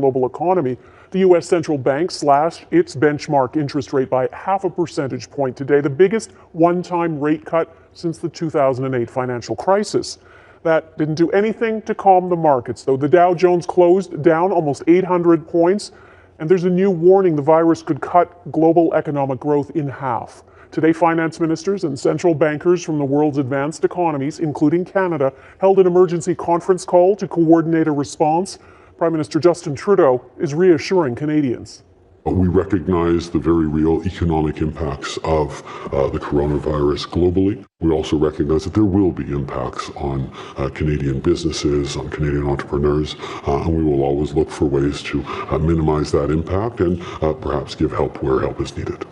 global economy. The U.S. central bank slashed its benchmark interest rate by 0.5 percentage point today, the biggest one-time rate cut since the 2008 financial crisis. That didn't do anything to calm the markets, though. The Dow Jones closed down almost 800 points, and there's a new warning the virus could cut global economic growth in half. Today, finance ministers and central bankers from the world's advanced economies, including Canada, held an emergency conference call to coordinate a response. Prime Minister Justin Trudeau is reassuring Canadians. We recognize the very real economic impacts of the coronavirus globally. We also recognize that there will be impacts on Canadian businesses, on Canadian entrepreneurs, and we will always look for ways to minimize that impact and perhaps give help where help is needed.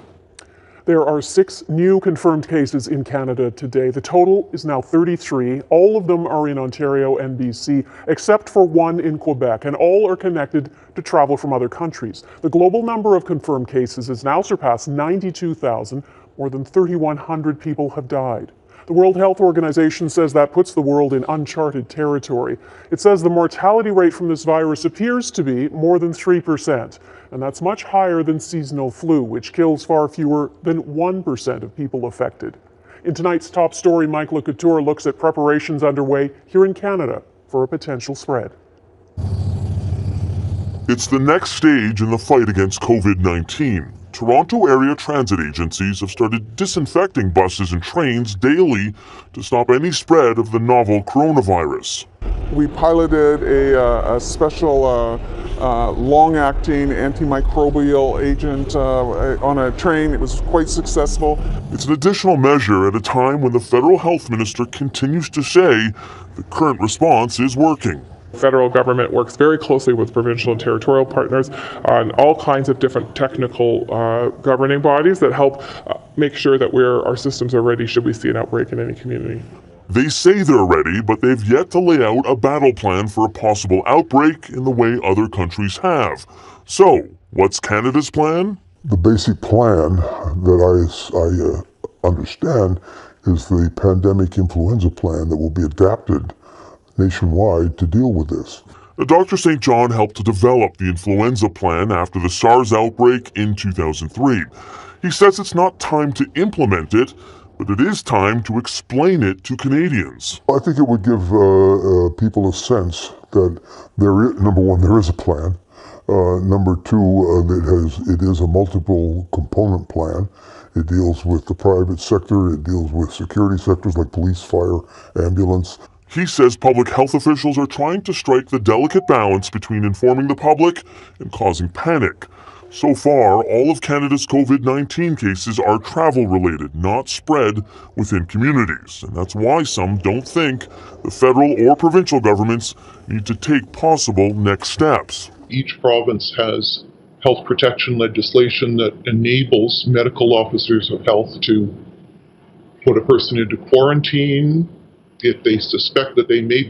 There are 6 new confirmed cases in Canada today. The total is now 33. All of them are in Ontario and BC, except for one in Quebec, and all are connected to travel from other countries. The global number of confirmed cases has now surpassed 92,000. More than 3,100 people have died. The World Health Organization says that puts the world in uncharted territory. It says the mortality rate from this virus appears to be more than 3%, and that's much higher than seasonal flu, which kills far fewer than 1% of people affected. In tonight's top story, Couteur looks at preparations underway here in Canada for a potential spread. It's the next stage in the fight against COVID-19. Toronto area transit agencies have started disinfecting buses and trains daily to stop any spread of the novel coronavirus. We piloted a special long-acting antimicrobial agent on a train. It was quite successful. It's an additional measure at a time when the federal health minister continues to say the current response is working. The federal government works very closely with provincial and territorial partners on all kinds of different technical governing bodies that help make sure that our systems are ready should we see an outbreak in any community. They say they're ready, but they've yet to lay out a battle plan for a possible outbreak in the way other countries have. So, what's Canada's plan? The basic plan that I understand is the pandemic influenza plan that will be adapted nationwide to deal with this. Dr. St. John helped to develop the influenza plan after the SARS outbreak in 2003. He says it's not time to implement it, but it is time to explain it to Canadians. I think it would give people a sense that number one, there is a plan. Number two, it is a multiple component plan. It deals with the private sector. It deals with security sectors like police, fire, ambulance. He says public health officials are trying to strike the delicate balance between informing the public and causing panic. So far, all of Canada's COVID-19 cases are travel-related, not spread within communities. And that's why some don't think the federal or provincial governments need to take possible next steps. Each province has health protection legislation that enables medical officers of health to put a person into quarantine if they suspect that they may be